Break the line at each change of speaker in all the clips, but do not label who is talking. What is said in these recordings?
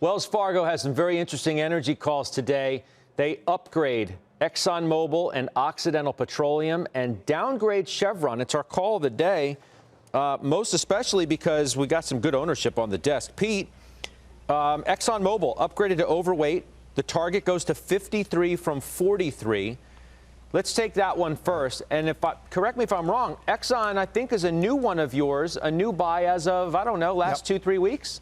Wells Fargo has some very interesting energy calls today. They upgrade ExxonMobil and Occidental Petroleum and downgrade Chevron. It's our call of the day, most especially because we got some good ownership on the desk. Pete, ExxonMobil upgraded to overweight. The target goes to 53 from 43. Let's take that one first. And correct me if I'm wrong, Exxon, I think, is a new one of yours, a new buy as of, I don't know, last 2-3 weeks?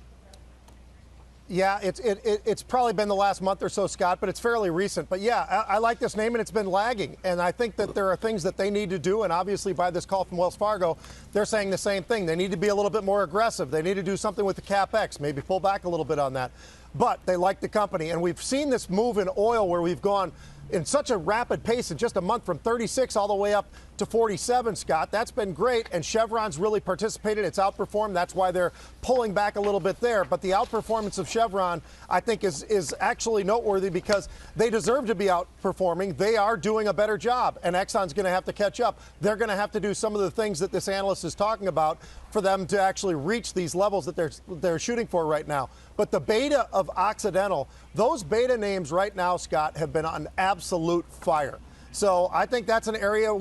Yeah, it's probably been the last month or so, Scott, but it's fairly recent. But yeah, I like this name, and it's been lagging. And I think that there are things that they need to do. And obviously, by this call from Wells Fargo, they're saying the same thing. They need to be a little bit more aggressive. They need to do something with the CapEx, maybe pull back a little bit on that. But they like the company. And we've seen this move in oil where we've gone in such a rapid pace in just a month from 36 all the way up to 47, Scott. That's been great, and Chevron's really participated. It's outperformed. That's why they're pulling back a little bit there. But the outperformance of Chevron, I think, is actually noteworthy because they deserve to be outperforming. They are doing a better job, and Exxon's going to have to catch up. They're going to have to do some of the things that this analyst is talking about for them to actually reach these levels that they're shooting for right now. But the beta of Occidental, those beta names right now, Scott, have been on absolute fire. So I think that's an area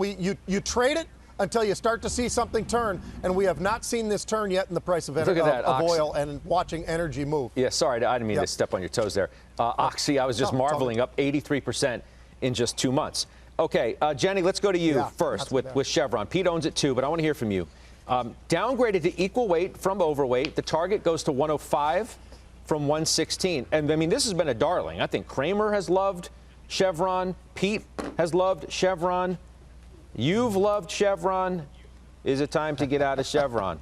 you trade it until you start to see something turn, and we have not seen this turn yet in the price of oil and watching energy move.
Yeah, sorry, I didn't mean to step on your toes there. Oxy, I was just marveling, up 83% in just 2 months. Okay, Jenny, let's go to you first with Chevron. Pete owns it too, but I want to hear from you. Downgraded to equal weight from overweight. The target goes to 105 from 116. And I mean, this has been a darling. I think Kramer has loved Chevron. Pete has loved Chevron. You've loved Chevron. Is it time to get out of Chevron?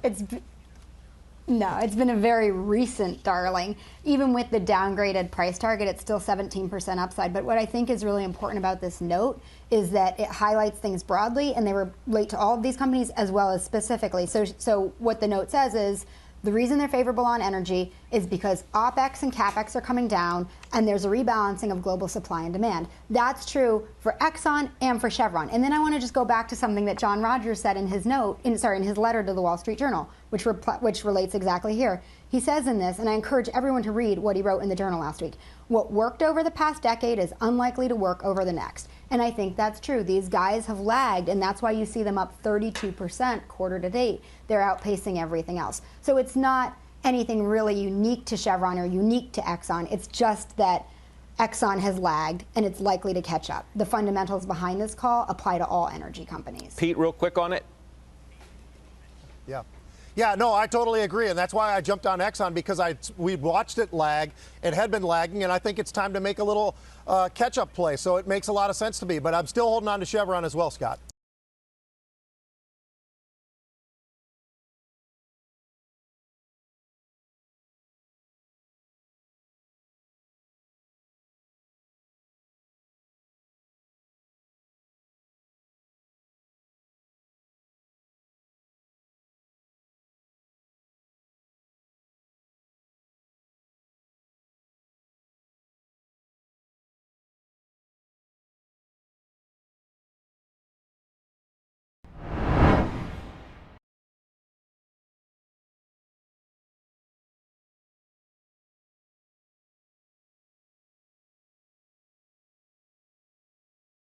No, it's been a very recent darling. Even with the downgraded price target, it's still 17% upside. But what I think is really important about this note is that it highlights things broadly, and they relate to all of these companies as well as specifically. So what the note says is, the reason they're favorable on energy is because OPEX and CapEx are coming down, and there's a rebalancing of global supply and demand. That's true for Exxon and for Chevron. And then I want to just go back to something that John Rogers said in his in his letter to the Wall Street Journal, which relates exactly here. He says in this, and I encourage everyone to read what he wrote in the Journal last week, what worked over the past decade is unlikely to work over the next. And I think that's true. These guys have lagged, and that's why you see them up 32% quarter to date. They're outpacing everything else. So it's not anything really unique to Chevron or unique to Exxon. It's just that Exxon has lagged, and it's likely to catch up. The fundamentals behind this call apply to all energy companies.
Pete, real quick on it.
Yeah, no, I totally agree, and that's why I jumped on Exxon, because we watched it lag. It had been lagging, and I think it's time to make a little catch-up play. So it makes a lot of sense to me, but I'm still holding on to Chevron as well, Scott.